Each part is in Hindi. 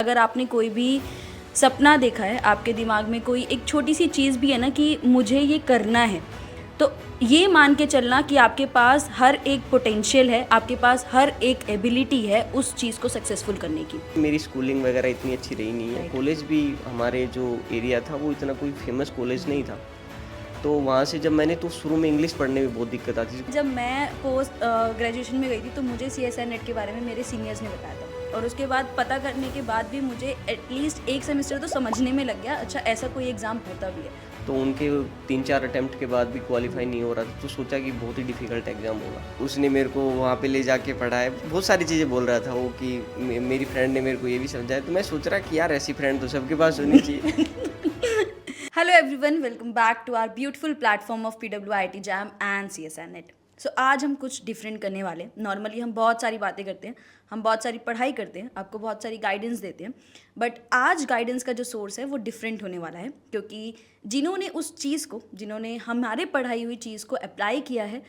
अगर आपने कोई भी सपना देखा है, आपके दिमाग में कोई एक छोटी सी चीज़ भी है ना कि मुझे ये करना है, तो ये मान के चलना कि आपके पास हर एक पोटेंशियल है, आपके पास हर एक एबिलिटी है उस चीज़ को सक्सेसफुल करने की। मेरी स्कूलिंग वगैरह इतनी अच्छी रही नहीं है। राइट। कॉलेज भी हमारे जो एरिया था वो इतना कोई फेमस कॉलेज नहीं था। तो वहाँ से जब मैंने तो शुरू में इंग्लिश पढ़ने में बहुत दिक्कत आती थी। जब मैं पोस्ट ग्रेजुएशन में गई थी तो मुझे CSIR नेट के बारे में मेरे सीनियर्स ने बताया था, और उसके बाद पता करने के बाद भी मुझे एटलीस्ट एक सेमेस्टर तो समझने में लग गया, अच्छा ऐसा कोई एग्ज़ाम होता भी है। तो उनके 3-4 अटेम्प्ट के बाद भी क्वालिफाई नहीं हो रहा था, तो सोचा कि बहुत ही डिफ़िकल्ट एग्ज़ाम होगा। उसने मेरे को वहाँ पे ले जाके पढ़ाया, बहुत सारी चीज़ें बोल रहा था वो कि मेरी फ्रेंड ने मेरे को ये भी समझाया, तो मैं सोच रहा कि यार ऐसी फ्रेंड तो सबके पास होनी चाहिए। Hello everyone, welcome back to our beautiful platform of PWIT JAM and CSIR NET. So आज हम कुछ डिफरेंट करने वाले हैं। नॉर्मली हम बहुत सारी बातें करते हैं, हम बहुत सारी पढ़ाई करते हैं, आपको बहुत सारी गाइडेंस देते हैं, बट आज गाइडेंस का जो सोर्स है वो डिफरेंट होने वाला है, क्योंकि जिन्होंने उस चीज़ को, जिन्होंने हमारे पढ़ाई हुई चीज़ को अप्लाई किया है,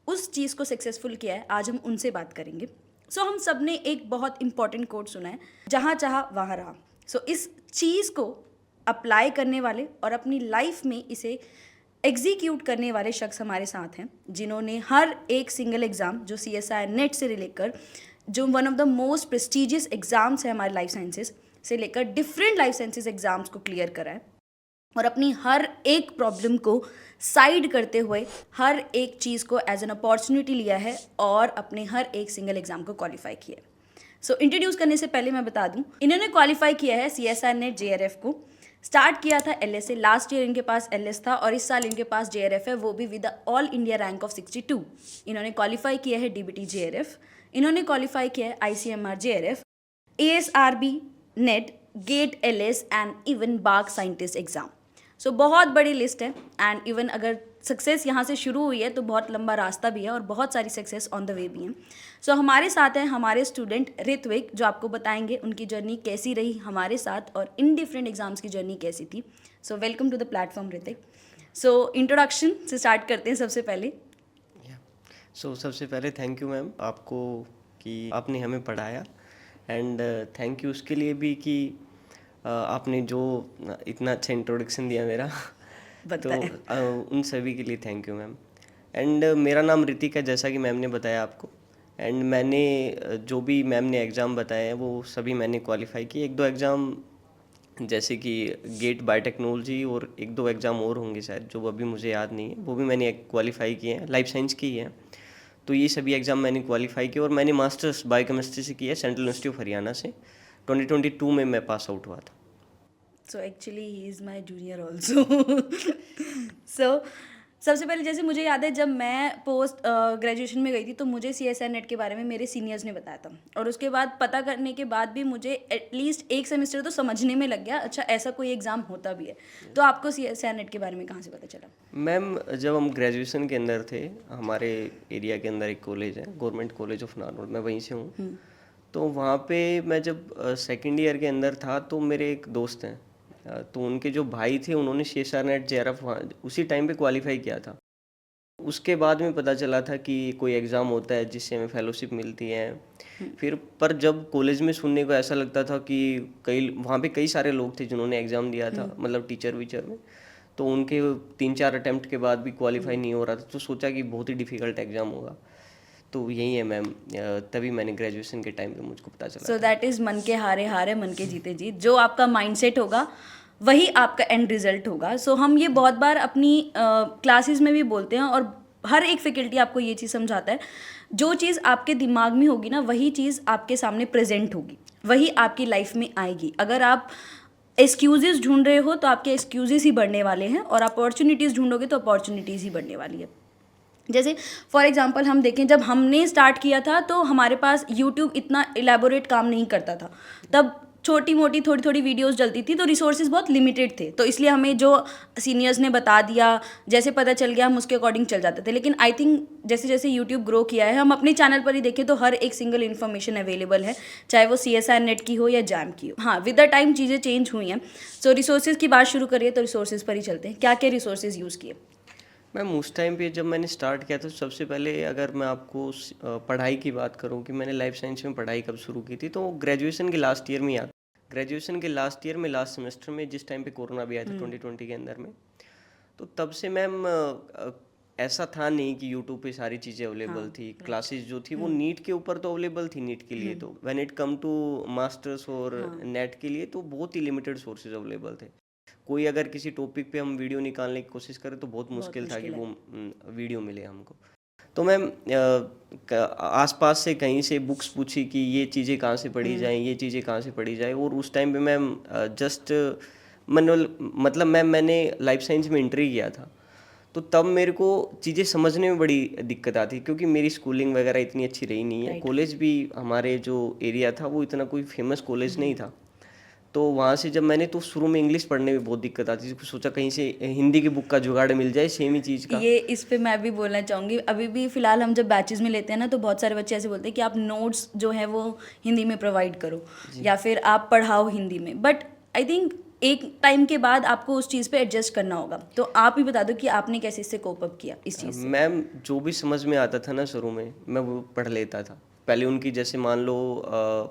उस चीज़ को सक्सेसफुल किया है, आज हम उनसे बात करेंगे। सो हम सब ने एक बहुत इंपॉर्टेंट कोट सुना है, जहाँ चाहा वहाँ रहा। सो इस चीज़ को अप्लाई करने वाले और अपनी लाइफ में इसे एग्जीक्यूट करने वाले शख्स हमारे साथ हैं, जिन्होंने हर एक सिंगल एग्ज़ाम जो CSIR नेट से लेकर, जो one of the most prestigious exams है हमारे लाइफ साइंसेस से लेकर, डिफरेंट लाइफ साइंसेस एग्ज़ाम्स को क्लियर करा है, और अपनी हर एक प्रॉब्लम को साइड करते हुए हर एक चीज़ को एज एन अपॉर्चुनिटी लिया है और अपने हर एक सिंगल एग्ज़ाम को क्वालिफाई किया है। सो इंट्रोड्यूस करने से पहले मैं बता दूं, इन्होंने क्वालिफाई किया है CSIR नेट JRF को। स्टार्ट किया था LS से, लास्ट ईयर इनके पास LS था और इस साल इनके पास JRF है, वो भी with all India rank of 62। इन्होंने क्वालिफाई किया है DBT JRF, इन्होंने क्वालिफाई किया है ICMR JRF, ASRB NET, GATE LS and even बाग साइंटिस्ट एग्जाम। सो बहुत बड़ी लिस्ट है, एंड इवन अगर सक्सेस यहाँ से शुरू हुई है तो बहुत लंबा रास्ता भी है और बहुत सारी सक्सेस ऑन द वे भी हैं। सो हमारे साथ हैं हमारे स्टूडेंट ऋत्विक, जो आपको बताएंगे उनकी जर्नी कैसी रही हमारे साथ और इन डिफरेंट एग्जाम्स की जर्नी कैसी थी। So welcome to the platform Ritwik. So introduction से स्टार्ट करते हैं सबसे पहले। सबसे पहले थैंक यू मैम आपको कि आपने हमें पढ़ाया, एंड थैंक यू उसके लिए भी कि आपने जो इतना अच्छा इंट्रोडक्शन दिया मेरा। तो उन सभी के लिए थैंक यू मैम। एंड मेरा नाम ऋतिक है, जैसा कि मैम ने बताया आपको। एंड मैंने जो भी मैम ने एग्ज़ाम बताए हैं वो सभी मैंने क्वालिफाई किए। एक दो एग्ज़ाम जैसे कि गेट बायोटेक्नोलॉजी और एक दो एग्ज़ाम और होंगे शायद, जो अभी मुझे याद नहीं है, वो भी मैंने क्वालिफाई किए हैं। लाइफ साइंस की है, तो ये सभी एग्ज़ाम मैंने क्वालिफाई किए। और मैंने मास्टर्स बायोकेमिस्ट्री से किया है सेंट्रल यूनिवर्सिटी ऑफ हरियाणा से। 2022 में मैं पास आउट हुआ था। So actually he is my junior also. So सबसे पहले जैसे मुझे याद है, जब मैं पोस्ट ग्रेजुएशन में गई थी तो मुझे CSIR नेट के बारे में मेरे सीनियर्स ने बताया था, और उसके बाद पता करने के बाद भी मुझे एटलीस्ट एक सेमेस्टर तो समझने में लग गया, अच्छा ऐसा कोई एग्ज़ाम होता भी है। तो आपको CSIR नेट के बारे में कहाँ से पता चला? मैम जब हम ग्रेजुएशन के अंदर थे, हमारे एरिया के अंदर एक कॉलेज है, गवर्नमेंट कॉलेज ऑफ नारनौल, मैं वहीं से हूँ। तो वहाँ पे मैं जब सेकेंड ईयर के अंदर था तो मेरे एक दोस्त हैं, तो उनके जो भाई थे उन्होंने CSIR नेट JRF उसी टाइम पे क्वालिफाई किया था। उसके बाद में पता चला था कि कोई एग्ज़ाम होता है जिससे हमें फेलोशिप मिलती है। फिर पर जब कॉलेज में सुनने को ऐसा लगता था कि कई वहाँ पे कई सारे लोग थे जिन्होंने एग्ज़ाम दिया था, मतलब टीचर वीचर में, तो उनके 3-4 अटेम्प्ट के बाद भी क्वालिफाई नहीं हो रहा था, तो सोचा कि बहुत ही डिफ़िकल्ट एग्ज़ाम होगा। तो यही है मैम, तभी मैंने ग्रेजुएशन के टाइम पे मुझको पता चला। सो दैट इज़ मन के हारे हारे मन के जीते जीत। जो आपका माइंडसेट होगा वही आपका एंड रिजल्ट होगा। सो हम ये बहुत बार अपनी क्लासेस में भी बोलते हैं, और हर एक फैकल्टी आपको ये चीज़ समझाता है, जो चीज़ आपके दिमाग में होगी ना वही चीज़ आपके सामने प्रेजेंट होगी, वही आपकी लाइफ में आएगी। अगर आप एक्सक्यूजेस ढूंढ रहे हो तो आपके एक्सक्यूजेस ही बढ़ने वाले हैं, और अपॉर्चुनिटीज़ ढूंढोगे तो अपॉर्चुनिटीज़ ही बढ़ने वाली है। जैसे फॉर एग्जांपल हम देखें, जब हमने स्टार्ट किया था तो हमारे पास यूट्यूब इतना इलेबोरेट काम नहीं करता था, तब छोटी मोटी थोड़ी थोड़ी वीडियोस डलती थी, तो रिसोर्सेज बहुत लिमिटेड थे, तो इसलिए हमें जो सीनियर्स ने बता दिया, जैसे पता चल गया, हम उसके अकॉर्डिंग चल जाते थे। लेकिन आई थिंक जैसे जैसे यूट्यूब ग्रो किया है, हम अपने चैनल पर ही देखें तो हर एक सिंगल इन्फॉर्मेशन अवेलेबल है, चाहे वो CSIR नेट की हो या जैम की हो। हाँ, विद द टाइम चीज़ें चेंज हुई हैं। सो रिसोर्सेज की बात शुरू करिए तो रिसोर्सेज पर ही चलते हैं। क्या क्या रिसोर्सेज यूज़ किए? मैम उस टाइम पे जब मैंने स्टार्ट किया था, सबसे पहले अगर मैं आपको पढ़ाई की बात करूं कि मैंने लाइफ साइंस में पढ़ाई कब शुरू की थी, तो ग्रेजुएशन के लास्ट ईयर में याद। ग्रेजुएशन के लास्ट ईयर में, लास्ट सेमेस्टर में, जिस टाइम पे कोरोना भी आया था 2020 के अंदर में, तो तब से मैम ऐसा था नहीं कि यूट्यूब पे सारी चीज़ें अवेलेबल थी। क्लासेस जो थी वो नीट के ऊपर तो अवेलेबल थी, नीट के लिए तो when it come to masters और नेट के लिए तो बहुत ही लिमिटेड सोर्सेज अवेलेबल थे। कोई अगर किसी टॉपिक पे हम वीडियो निकालने की कोशिश करें तो बहुत मुश्किल था कि वो वीडियो मिले हमको। तो मैम आसपास से कहीं से बुक्स पूछी कि ये चीज़ें कहाँ से पढ़ी जाएं, ये चीज़ें कहाँ से पढ़ी जाए, और उस टाइम पे मैम जस्ट मतलब मैम मैंने लाइफ साइंस में एंट्री किया था, तो तब मेरे को चीज़ें समझने में बड़ी दिक्कत आती क्योंकि मेरी स्कूलिंग वगैरह इतनी अच्छी रही नहीं है। कॉलेज भी हमारे जो एरिया था वो इतना कोई फेमस कॉलेज नहीं था, तो वहाँ से जब मैंने तो शुरू में इंग्लिश पढ़ने में बहुत दिक्कत आती थी। सोचा कहीं से हिंदी की बुक का जुगाड़ मिल जाए सेम ही चीज़ का। ये इस पे मैं भी बोलना चाहूँगी, अभी भी फिलहाल हम जब बैचेस में लेते हैं ना तो बहुत सारे बच्चे ऐसे बोलते हैं कि आप नोट्स जो है वो हिंदी में प्रोवाइड करो या फिर आप पढ़ाओ हिंदी में, बट आई थिंक एक टाइम के बाद आपको उस चीज़ पे एडजस्ट करना होगा। तो आप ही बता दो कि आपने कैसे इससे कोप अप किया इस चीज़ से। मैम जो भी समझ में आता था ना शुरू में मैं वो पढ़ लेता था। पहले उनकी जैसे मान लो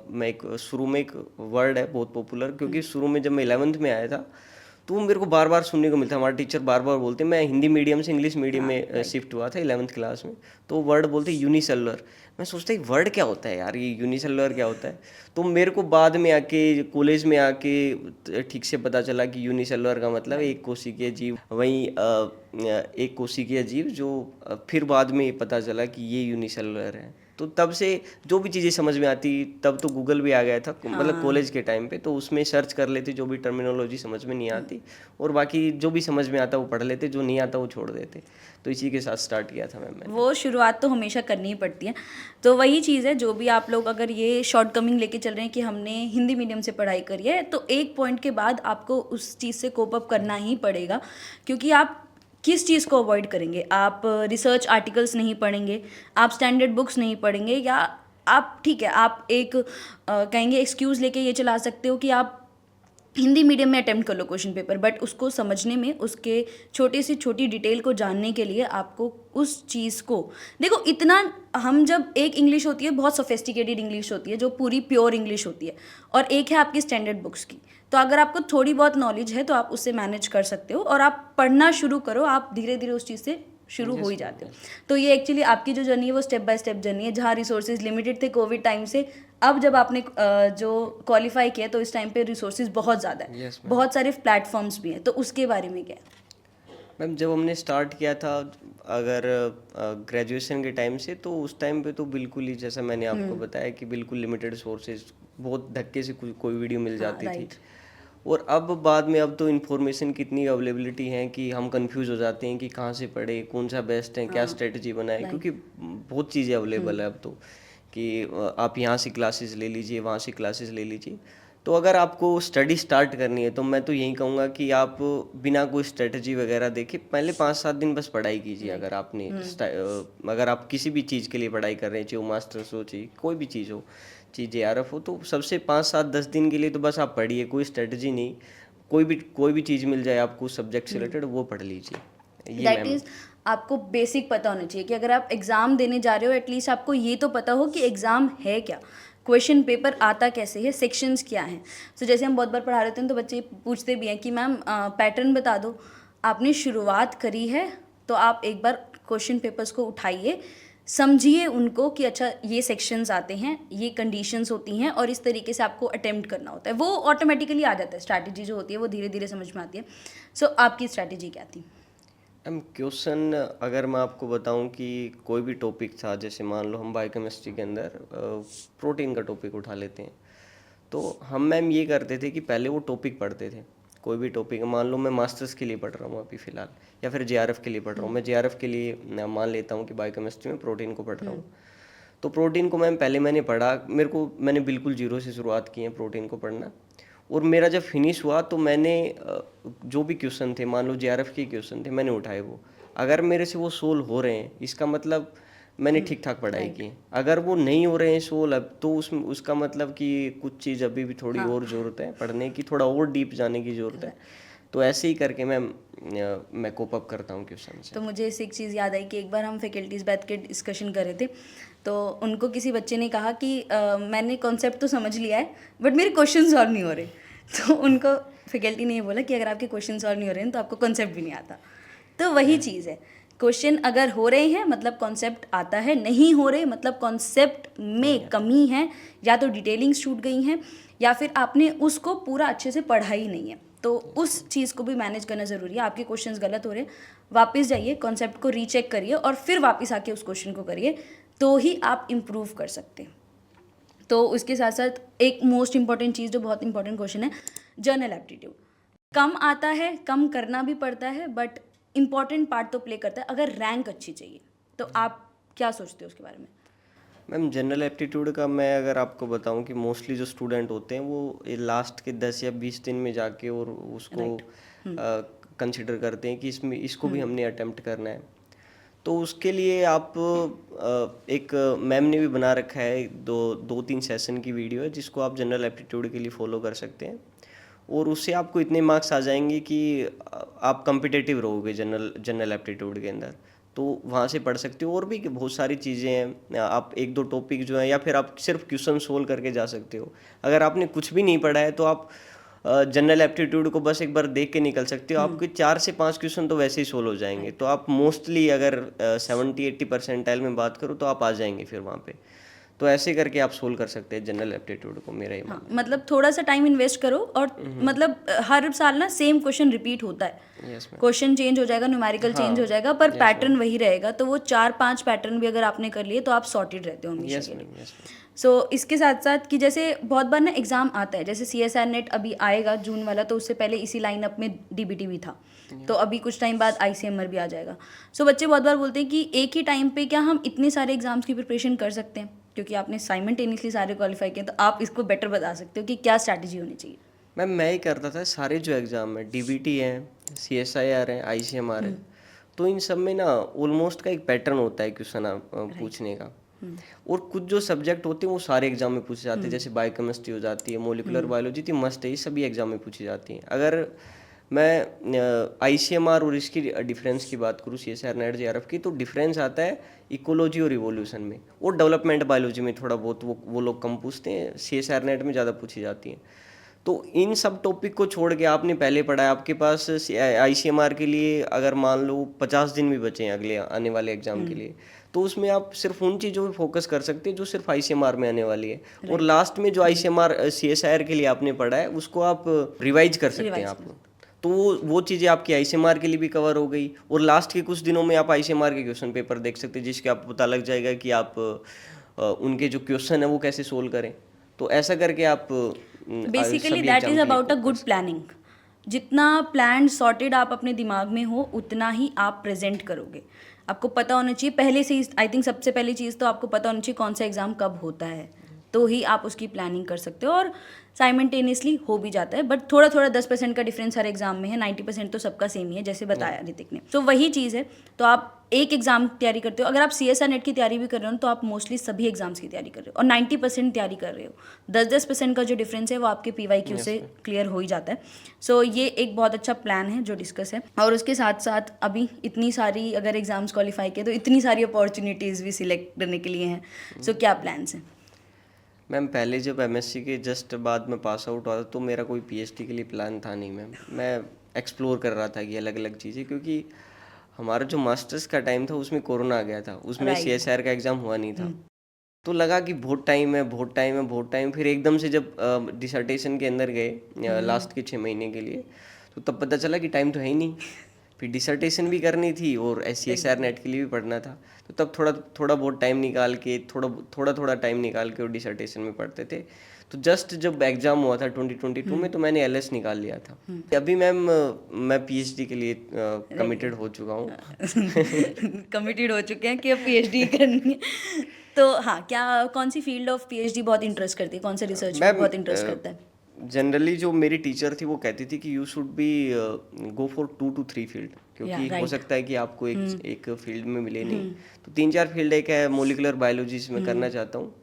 मैं एक शुरू में एक वर्ड है बहुत पॉपुलर, क्योंकि शुरू में जब मैं 11th में आया था तो वो मेरे को बार बार सुनने को मिलता। हमारे टीचर बार बार बोलते, मैं हिंदी मीडियम से इंग्लिश मीडियम में शिफ्ट हुआ था 11th क्लास में, तो वर्ड बोलते यूनिसेलुलर। मैं सोचता वर्ड क्या होता है यार, ये यूनिसेलुलर क्या होता है। तो मेरे को बाद में आके कॉलेज में आके ठीक से पता चला कि यूनिसेलुलर का मतलब एक कोशिकीय जीव, वहीं एक कोशिकीय जीव, जो फिर बाद में पता चला कि ये यूनिसेलुलर है। तो तब से जो भी चीज़ें समझ में आती, तब तो गूगल भी आ गया था मतलब कॉलेज के टाइम पे, तो उसमें सर्च कर लेते जो भी टर्मिनोलॉजी समझ में नहीं आती, और बाकी जो भी समझ में आता वो पढ़ लेते, जो नहीं आता वो छोड़ देते। तो इसी के साथ स्टार्ट किया था मैंने। वो शुरुआत तो हमेशा करनी ही पड़ती है। तो वही चीज़ है, जो भी आप लोग अगर ये शॉर्टकमिंग लेके चल रहे हैं कि हमने हिंदी मीडियम से पढ़ाई करी है, तो एक पॉइंट के बाद आपको उस चीज़ से कोप अप करना ही पड़ेगा, क्योंकि आप किस चीज़ को अवॉइड करेंगे। आप रिसर्च आर्टिकल्स नहीं पढ़ेंगे, आप स्टैंडर्ड बुक्स नहीं पढ़ेंगे, या आप ठीक है आप एक कहेंगे एक्सक्यूज़ लेके ये चला सकते हो कि आप हिंदी मीडियम में अटेम्प्ट कर लो क्वेश्चन पेपर, बट उसको समझने में, उसके छोटे से छोटी डिटेल को जानने के लिए आपको उस चीज़ को देखो। इतना हम जब एक इंग्लिश होती है बहुत सोफिस्टिकेटेड इंग्लिश होती है जो पूरी प्योर इंग्लिश होती है, और एक है आपकी स्टैंडर्ड बुक्स की। तो अगर आपको थोड़ी बहुत नॉलेज है तो आप उससे मैनेज कर सकते हो, और आप पढ़ना शुरू करो, आप धीरे धीरे उस चीज़ से शुरू हो ही जाते हो। तो ये एक्चुअली आपकी जो जर्नी है वो स्टेप बाय स्टेप जर्नी है, जहाँ रिसोर्सेज लिमिटेड थे कोविड टाइम से, अब जब आपने जो क्वालिफाई किया तो इस टाइम पे रिसोर्सेज बहुत ज़्यादा है, बहुत सारे प्लेटफॉर्म्स भी हैं। तो उसके बारे में क्या है? मैम जब हमने स्टार्ट किया था, अगर ग्रेजुएशन के टाइम से, तो उस टाइम पे तो बिल्कुल ही जैसा मैंने आपको बताया कि बिल्कुल लिमिटेड सोर्सेज, बहुत धक्के से कोई वीडियो मिल जाती थी। और अब बाद में अब तो इन्फॉर्मेशन की इतनी अवेलेबिलिटी है कि हम कंफ्यूज हो जाते हैं कि कहाँ से पढ़े, कौन सा बेस्ट है, क्या स्ट्रेटजी बनाए, क्योंकि बहुत चीज़ें अवेलेबल है अब तो, कि आप यहाँ से क्लासेस ले लीजिए, वहाँ से क्लासेस ले लीजिए। तो अगर आपको स्टडी स्टार्ट करनी है तो मैं तो यही कहूँगा कि आप बिना कोई स्ट्रेटजी वगैरह देखे पहले 5-7 दिन बस पढ़ाई कीजिए। अगर आपने अगर आप किसी भी चीज़ के लिए पढ़ाई कर रहे हैं, चाहे वो मास्टर्स हो, चाहे कोई भी चीज़ हो, चाहे JRF हो, तो सबसे 5-7-10 दिन के लिए तो बस आप पढ़िए, कोई स्ट्रेटजी नहीं। कोई भी चीज़ मिल जाए आपको सब्जेक्ट से रिलेटेड, वो पढ़ लीजिए। ये दैट इज़ आपको बेसिक पता होना चाहिए कि अगर आप एग्ज़ाम देने जा रहे हो, एटलीस्ट आपको ये तो पता हो कि एग्ज़ाम है क्या, क्वेश्चन पेपर आता कैसे है, सेक्शंस क्या हैं। तो जैसे हम बहुत बार पढ़ा रहे थे तो बच्चे पूछते भी हैं कि मैम पैटर्न बता दो। आपने शुरुआत करी है तो आप एक बार क्वेश्चन पेपर्स को उठाइए, समझिए उनको कि अच्छा ये सेक्शंस आते हैं, ये कंडीशंस होती हैं, और इस तरीके से आपको अटेम्प्ट करना होता है। वो ऑटोमेटिकली आ जाता है, स्ट्रैटेजी जो होती है वो धीरे धीरे समझ में आती है। सो आपकी स्ट्रैटेजी क्या थी? क्वेश्चन अगर मैं आपको बताऊं कि कोई भी टॉपिक था, जैसे मान लो हम बायोकेमिस्ट्री के अंदर प्रोटीन का टॉपिक उठा लेते हैं, तो हम मैम ये करते थे कि पहले वो टॉपिक पढ़ते थे। कोई भी टॉपिक, मान लो मैं मास्टर्स के लिए पढ़ रहा हूँ अभी फ़िलहाल, या फिर JRF के लिए पढ़ रहा हूँ। मैं JRF के लिए मान लेता हूँ कि बायोकेमिस्ट्री में प्रोटीन को पढ़ रहा हूँ, तो प्रोटीन को मैम पहले मैंने पढ़ा। मैंने बिल्कुल जीरो से शुरुआत की है प्रोटीन को पढ़ना, और मेरा जब फिनिश हुआ तो मैंने जो भी क्वेश्चन थे, मान लो JRF के क्वेश्चन थे, मैंने उठाए वो। अगर मेरे से वो सोल्व हो रहे हैं, इसका मतलब मैंने ठीक ठाक पढ़ाई की है। अगर वो नहीं हो रहे हैं सोल्व अब, तो उसका मतलब कि कुछ चीज़ अभी भी थोड़ी और ज़रूरत है पढ़ने की, थोड़ा और डीप जाने की ज़रूरत है। तो ऐसे ही करके मैं कोप अप करता हूँ क्वेश्चन से। तो मुझे इससे एक चीज़ याद आई कि एक बार हम फैकल्टीज़ बैठ के डिस्कशन कर रहे थे, तो उनको किसी बच्चे ने कहा कि मैंने कॉन्सेप्ट तो समझ लिया है बट मेरे क्वेश्चन सॉल्व नहीं हो रहे। तो उनको फैकल्टी ने ये बोला कि अगर आपके क्वेश्चन सॉल्व नहीं हो रहे हैं तो आपको कॉन्सेप्ट भी नहीं आता। तो वही चीज़ है, क्वेश्चन अगर हो रहे हैं मतलब कॉन्सेप्ट आता है, नहीं हो रहे मतलब कॉन्सेप्ट में कमी है, या तो डिटेलिंग्स छूट गई हैं या फिर आपने उसको पूरा अच्छे से पढ़ा ही नहीं है। तो उस चीज़ को भी मैनेज करना ज़रूरी है। आपके क्वेश्चंस गलत हो रहे हैं, वापस जाइए, कॉन्सेप्ट को रीचेक करिए और फिर वापस आके उस क्वेश्चन को करिए, तो ही आप इम्प्रूव कर सकते हैं। तो उसके साथ साथ एक मोस्ट इंपॉर्टेंट चीज़ जो बहुत इंपॉर्टेंट क्वेश्चन है, जर्नल एप्टीट्यूड। कम आता है, कम करना भी पड़ता है, बट इम्पॉर्टेंट पार्ट तो प्ले करता है अगर रैंक अच्छी चाहिए। तो आप क्या सोचते हो उसके बारे में? मैम जनरल एप्टीट्यूड का मैं अगर आपको बताऊं कि मोस्टली जो स्टूडेंट होते हैं वो लास्ट के 10 या 20 दिन में जाके और उसको कंसिडर करते हैं कि इसमें इसको भी हमने अटेम्प्ट करना है। तो उसके लिए आप एक मैम ने भी बना रखा है, दो तीन सेशन की वीडियो है जिसको आप जनरल एप्टीट्यूड के लिए फॉलो कर सकते हैं, और उससे आपको इतने मार्क्स आ जाएंगे कि आप कम्पिटिटिव रहोगे जनरल एप्टीट्यूड के अंदर। तो वहाँ से पढ़ सकते हो, और भी बहुत सारी चीज़ें हैं, आप एक दो टॉपिक जो है, या फिर आप सिर्फ क्वेश्चन सोल्व करके जा सकते हो। अगर आपने कुछ भी नहीं पढ़ा है तो आप जनरल एप्टीट्यूड को बस एक बार देख के निकल सकते हो, आपके 4 से 5 क्वेश्चन तो वैसे ही सोल्व हो जाएंगे। तो आप मोस्टली अगर 70-80 परसेंटाइल में बात करो तो आप आ जाएंगे फिर वहाँ पे। तो ऐसे करके आप सोल्व कर सकते हैं जनरल एप्टीट्यूड को, मेरा ही हाँ, मतलब थोड़ा सा टाइम इन्वेस्ट करो और मतलब हर साल ना सेम क्वेश्चन रिपीट होता है, यस मैम। क्वेश्चन चेंज हो जाएगा, न्यूमेरिकल चेंज हो जाएगा, पर पैटर्न वही रहेगा। तो वो 4-5 पैटर्न भी अगर आपने कर लिए तो आप सॉर्टेड रहते हो हमेशा यस के लिए। Ma'am, yes ma'am. सो इसके साथ साथ कि जैसे बहुत बार ना एग्ज़ाम आता है, जैसे CSR नेट अभी आएगा जून वाला, तो उससे पहले इसी लाइनअप में DBT भी था, तो अभी कुछ टाइम बाद ICMR भी आ जाएगा। सो बच्चे बहुत बार बोलते हैं कि एक ही टाइम पे क्या हम इतने सारे एग्जाम्स की प्रिपरेशन कर सकते हैं, क्योंकि आपने साइमल्टेनियसली सारे क्वालिफाई किए। तो आप इसको बेटर बता सकते हो कि क्या स्ट्रैटेजी होनी चाहिए? मैम मैं ही करता था सारे जो एग्ज़ाम है, DBT है, CSIR है, ICMR है, तो इन सब में ना ऑलमोस्ट का एक पैटर्न होता है क्वेश्चन पूछने का। और कुछ जो सब्जेक्ट होते हैं वो सारे एग्जाम में पूछे जाते हैं, जैसे बायोकेमिस्ट्री हो जाती है, मोलिकुलर बायोलॉजी थी, मस्ट है, ये सभी एग्जाम में पूछी जाती हैं। अगर मैं ICMR और इसकी डिफरेंस की बात करूँ, CSIR नेट JRF की, तो डिफरेंस आता है इकोलॉजी और इवोल्यूशन में, और डेवलपमेंट बायोलॉजी में थोड़ा बहुत वो लोग कम पूछते हैं, CSIR नेट में ज़्यादा पूछी जाती हैं। तो इन सब टॉपिक को छोड़ के आपने पहले पढ़ा है, आपके पास ICMR के लिए अगर मान लो 50 दिन भी बचे हैं अगले आने वाले एग्जाम के लिए, तो उसमें आप सिर्फ उन चीज़ों पे फोकस कर सकते हैं जो सिर्फ ICMR में आने वाली है, और लास्ट में जो ICMR CSIR के लिए आपने पढ़ा है उसको आप रिवाइज कर सकते हैं आप। तो वो चीज़ें आपकी ICMR के लिए भी कवर हो गई, और लास्ट के कुछ दिनों में आप ICMR के क्वेश्चन पेपर देख सकते हैं, जिसके आपको पता लग जाएगा कि आप उनके जो क्वेश्चन है वो कैसे सोल्व करें। तो ऐसा करके आप basically that is about a good planning. जितना प्लान सॉर्टेड आप अपने दिमाग में हो उतना ही आप प्रेजेंट करोगे। आपको पता होना चाहिए पहले से ही, आई थिंक सबसे पहली चीज़ तो आपको पता होना चाहिए कौन सा एग्ज़ाम कब होता है, तो ही आप उसकी प्लानिंग कर सकते हो। और साइमल्टेनियसली हो भी जाता है, बट थोड़ा थोड़ा 10% का डिफरेंस हर एग्जाम में है, 90% तो सबका सेम ही है, जैसे बताया ऋतिक ने। तो वही चीज़ है। तो आप एक एग्जाम तैयारी करते हो, अगर आप CSR नेट की तैयारी भी कर रहे हो तो आप मोस्टली सभी एग्जाम्स की तैयारी कर रहे हो और 90% तैयारी कर रहे हो। 10% का जो डिफरेंस है वो आपके PYQ से क्लियर हो ही जाता है। सो ये एक बहुत अच्छा प्लान है जो डिस्कस है। और उसके साथ साथ अभी इतनी सारी अगर एग्जाम्स क्वालिफाई किए तो इतनी सारी अपॉर्चुनिटीज़ भी सिलेक्ट करने के लिए हैं। सो क्या प्लान्स हैं? मैम पहले जब MSc के जस्ट बाद में पास आउट हुआ था तो मेरा कोई PhD के लिए प्लान था नहीं मैम। मैं एक्सप्लोर कर रहा था कि अलग अलग चीज़ें, क्योंकि हमारा जो मास्टर्स का टाइम था उसमें कोरोना आ गया था, उसमें CSIR का एग्ज़ाम हुआ नहीं था। तो लगा कि बहुत टाइम है, बहुत टाइम है, बहुत टाइम। फिर एकदम से जब डिसर्टेशन के अंदर गए लास्ट के 6 महीने के लिए, तो तब पता चला कि टाइम तो है ही नहीं। फिर डिसर्टेशन भी करनी थी और CSIR नेट के लिए भी पढ़ना था। तो तब थोड़ा बहुत टाइम निकाल के थोड़ा टाइम निकाल के और डिसर्टेशन में पढ़ते थे। तो जस्ट जब एग्ज़ाम हुआ था 2022 में, तो मैंने LS निकाल लिया था। अभी मैम मैं PhD के लिए कमिटेड हो चुका हूँ। कमिटेड हो चुके हैं कि अब PhD करनी है। तो हाँ, क्या कौन सी फील्ड ऑफ PhD बहुत इंटरेस्ट करती है, कौन से रिसर्च में बहुत इंटरेस्ट करता है? जनरली जो मेरी टीचर थी वो कहती थी कि you should be go for 2 to 3 field, क्योंकि हो सकता है कि आपको एक फील्ड में मिले नहीं। तो 3-4 फील्ड, एक है मोलिकुलर बायोलॉजी जिसमें करना चाहता हूँ,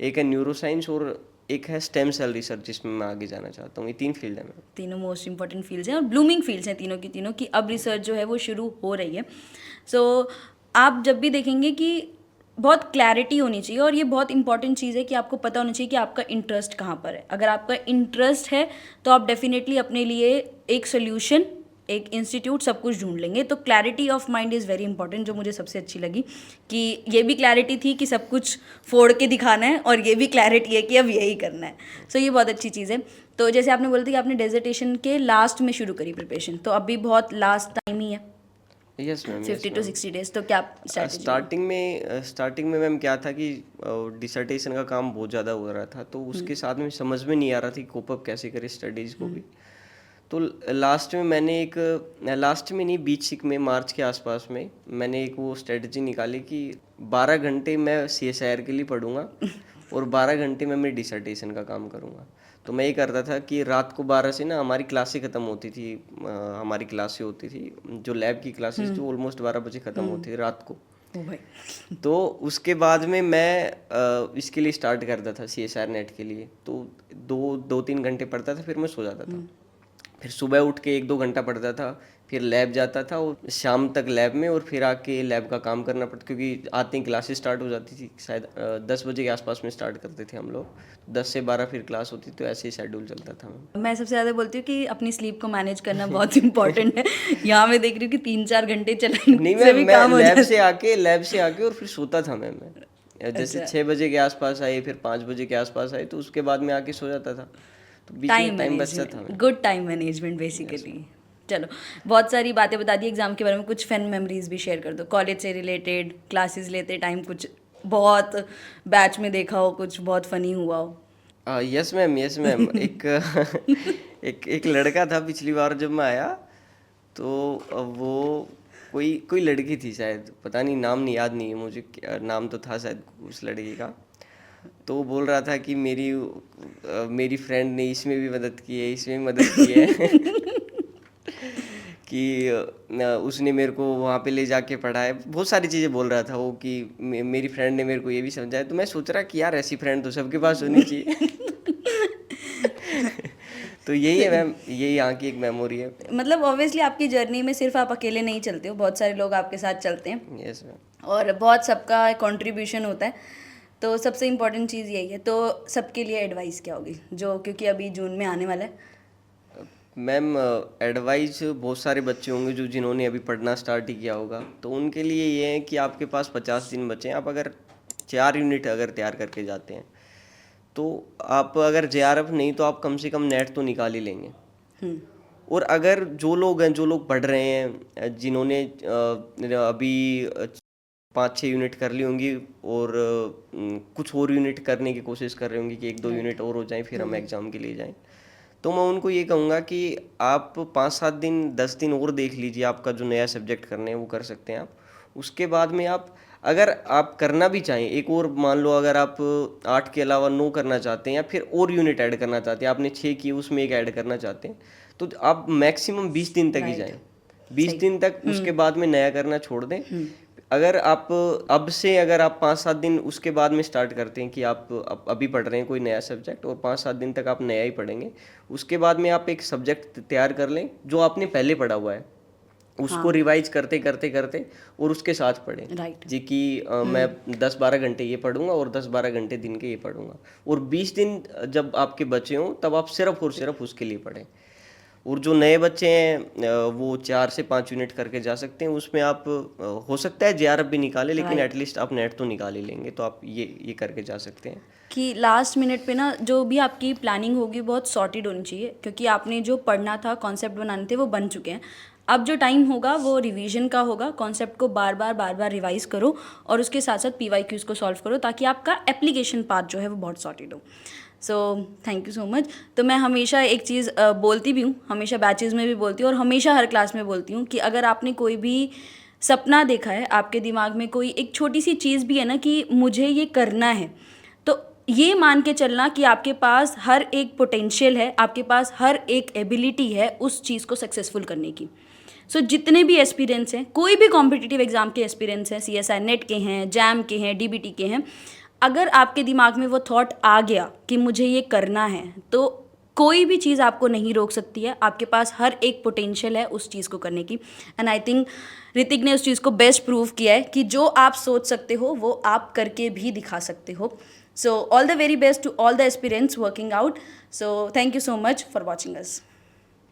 एक है न्यूरोसाइंस, और एक है स्टेम सेल रिसर्च जिसमें मैं आगे जाना चाहता हूँ। ये 3 फील्ड है मेरे। तीनों मोस्ट इंपॉर्टेंट फील्ड्स हैं और ब्लूमिंग फील्ड्स हैं तीनों की तीनों की। अब रिसर्च जो है वो शुरू हो रही है। सो आप जब भी देखेंगे कि बहुत क्लैरिटी होनी चाहिए, और ये बहुत इंपॉर्टेंट चीज़ है कि आपको पता होना चाहिए कि आपका इंटरेस्ट कहाँ पर है। अगर आपका इंटरेस्ट है तो आप डेफिनेटली अपने लिए एक सोल्यूशन, एक इंस्टीट्यूट, सब कुछ ढूंढ लेंगे। तो clarity of mind is very important, जो मुझे सबसे अच्छी लगी कि ये भी क्लैरिटी थी कि सब कुछ फोड़ के दिखाना है, और ये भी क्लैरिटी है कि अब यही करना है। सो ये बहुत अच्छी चीज़ है। तो जैसे आपने बोला था कि आपने डेजर्टेशन के लास्ट में शुरू करी प्रिपरेशन, तो अभी बहुत लास्ट टाइम ही है, यस मैम। 50 to 60 डेज, तो क्या स्ट्रैटेजी? स्टार्टिंग में मैम क्या था कि डिसर्टेशन का काम बहुत ज़्यादा हो रहा था, तो उसके साथ में समझ में नहीं आ रहा था कि कोप अप कैसे करें स्टडीज़ को भी। तो लास्ट में नहीं, बीच में मार्च के आसपास में मैंने एक वो स्ट्रेटजी निकाली कि 12 घंटे मैं CSIR के लिए पढ़ूंगा और 12 घंटे मैं मेरी डिसर्टेशन का काम करूंगा। तो मैं ये करता था कि रात को 12 से ना हमारी क्लासें ख़त्म होती थी, हमारी क्लासें होती थी जो लैब की क्लासेस जो ऑलमोस्ट 12 बजे ख़त्म होती थी रात को। ओ भाई। तो उसके बाद में मैं इसके लिए स्टार्ट करता था CSIR नेट के लिए, तो 2-3 घंटे पढ़ता था, फिर मैं सो जाता था। फिर सुबह उठ के 1-2 घंटा पढ़ता था, फिर लैब जाता था और शाम तक लैब में, और फिर आके लैब का काम करना पड़ता, क्योंकि आते ही क्लासेस स्टार्ट हो जाती थी शायद 10 बजे के आसपास में स्टार्ट करते थे हम लोग, 10 से 12 फिर क्लास होती, तो ऐसे ही शेड्यूल चलता था। मैं सबसे ज़्यादा बोलती हूँ कि अपनी स्लीप को मैनेज करना बहुत इंपॉर्टेंट है। यहाँ मैं देख रही हूँ कि 3-4 घंटे नहीं चलाने से भी मैं काम हो लैब जाता से आके और फिर सोता था मैं जैसे 6 बजे के आसपास आई, फिर 5 बजे के आसपास आई, तो उसके बाद में आके सो जाता था, तो बीच में टाइम बचता था। Good time management basically. चलो, बहुत सारी बातें बता दी एग्जाम के बारे में, कुछ फन मेमोरीज भी शेयर कर दो, कॉलेज से रिलेटेड, क्लासेस लेते टाइम कुछ बहुत बैच में देखा हो, कुछ बहुत फनी हुआ हो। Yes ma'am, yes ma'am. एक लड़का था पिछली बार जब मैं आया, तो वो कोई लड़की थी शायद, पता नहीं, नाम नहीं याद नहीं है मुझे, नाम तो था शायद उस लड़की का। तो वो बोल रहा था कि मेरी फ्रेंड ने इसमें भी मदद की है, इसमें भी मदद की है। कि उसने मेरे को वहाँ पे ले जाके पढ़ाया, बहुत सारी चीज़ें बोल रहा था वो, कि मेरी फ्रेंड ने मेरे को ये भी समझाया। तो मैं सोच रहा कि यार ऐसी फ्रेंड तो सबके पास होनी चाहिए। तो यही है मैम, यही यहाँ की एक मेमोरी है। मतलब ऑब्वियसली आपकी जर्नी में सिर्फ आप अकेले नहीं चलते हो, बहुत सारे लोग आपके साथ चलते हैं। Yes ma'am. और बहुत सबका कंट्रीब्यूशन होता है, तो सबसे इम्पोर्टेंट चीज़ यही है। तो सबके लिए एडवाइस क्या होगी, जो क्योंकि अभी जून में आने वाला है? मैम एडवाइस, बहुत सारे बच्चे होंगे जिन्होंने अभी पढ़ना स्टार्ट ही किया होगा, तो उनके लिए ये है कि आपके पास 50 दिन बचे हैं। आप अगर 4 यूनिट अगर तैयार करके जाते हैं, तो आप अगर JRF नहीं तो आप कम से कम नेट तो निकाल ही लेंगे। और अगर जो लोग पढ़ रहे हैं, जिन्होंने अभी 5-6 यूनिट कर ली होंगी और कुछ और यूनिट करने की कोशिश कर रहे होंगे कि 1-2 यूनिट और हो जाएं, फिर हम एग्ज़ाम के लिए जाएं, तो मैं उनको ये कहूँगा कि आप 5-7 दिन 10 दिन और देख लीजिए, आपका जो नया सब्जेक्ट करने हैं वो कर सकते हैं आप। उसके बाद में आप, अगर आप करना भी चाहें एक और, मान लो अगर आप 8 के अलावा 9 करना चाहते हैं, या फिर और यूनिट ऐड करना चाहते हैं, आपने 6 की उसमें एक ऐड करना चाहते हैं, तो आप मैक्सिमम 20 दिन तक ही जाएं, 20 दिन तक। उसके बाद में नया करना छोड़ दें। अगर आप अब से अगर आप 5-7 दिन उसके बाद में स्टार्ट करते हैं कि आप अभी पढ़ रहे हैं कोई नया सब्जेक्ट, और 5-7 दिन तक आप नया ही पढ़ेंगे, उसके बाद में आप एक सब्जेक्ट तैयार कर लें जो आपने पहले पढ़ा हुआ है, उसको रिवाइज करते करते करते और उसके साथ पढ़ें। राइट। जी कि मैं 10-12 घंटे ये पढ़ूंगा और 10-12 घंटे दिन के ये पढ़ूंगा, और 20 दिन जब आपके बचे हों तब आप सिर्फ और सिर्फ उसके लिए पढ़ें। और जो नए बच्चे हैं वो 4 से 5 यूनिट करके जा सकते हैं, उसमें आप हो सकता है JRF भी निकाले, लेकिन एटलीस्ट आप नेट तो निकाल ही लेंगे, तो आप ये करके जा सकते हैं। कि लास्ट मिनट पे ना जो भी आपकी प्लानिंग होगी बहुत सॉर्टेड होनी चाहिए, क्योंकि आपने जो पढ़ना था, कॉन्सेप्ट बनाने थे, वो बन चुके हैं। अब जो टाइम होगा वो रिवीजन का होगा, कॉन्सेप्ट को बार बार रिवाइज करो, और उसके साथ साथ PYQs को सॉल्व करो, ताकि आपका एप्लीकेशन पार्ट जो है वो बहुत सॉर्टेड हो। सो थैंक यू सो मच। तो मैं हमेशा एक चीज़ बोलती भी हूँ, हमेशा बैचेज़ में भी बोलती हूँ, और हमेशा हर क्लास में बोलती हूँ कि अगर आपने कोई भी सपना देखा है, आपके दिमाग में कोई एक छोटी सी चीज़ भी है ना कि मुझे ये करना है, तो ये मान के चलना कि आपके पास हर एक पोटेंशियल है, आपके पास हर एक एबिलिटी है उस चीज़ को सक्सेसफुल करने की। सो जितने भी एस्पिरेंट्स हैं, कोई भी कॉम्पिटिटिव एग्जाम के एस्पिरेंट्स हैं, CSI नेट के हैं, जैम के हैं, DBT के हैं, अगर आपके दिमाग में वो थॉट आ गया कि मुझे ये करना है, तो कोई भी चीज़ आपको नहीं रोक सकती है, आपके पास हर एक पोटेंशियल है उस चीज़ को करने की। एंड आई थिंक ऋतिक ने उस चीज़ को बेस्ट प्रूव किया है कि जो आप सोच सकते हो वो आप करके भी दिखा सकते हो। So all the very best to all the aspirants working out. So thank you so much for watching us.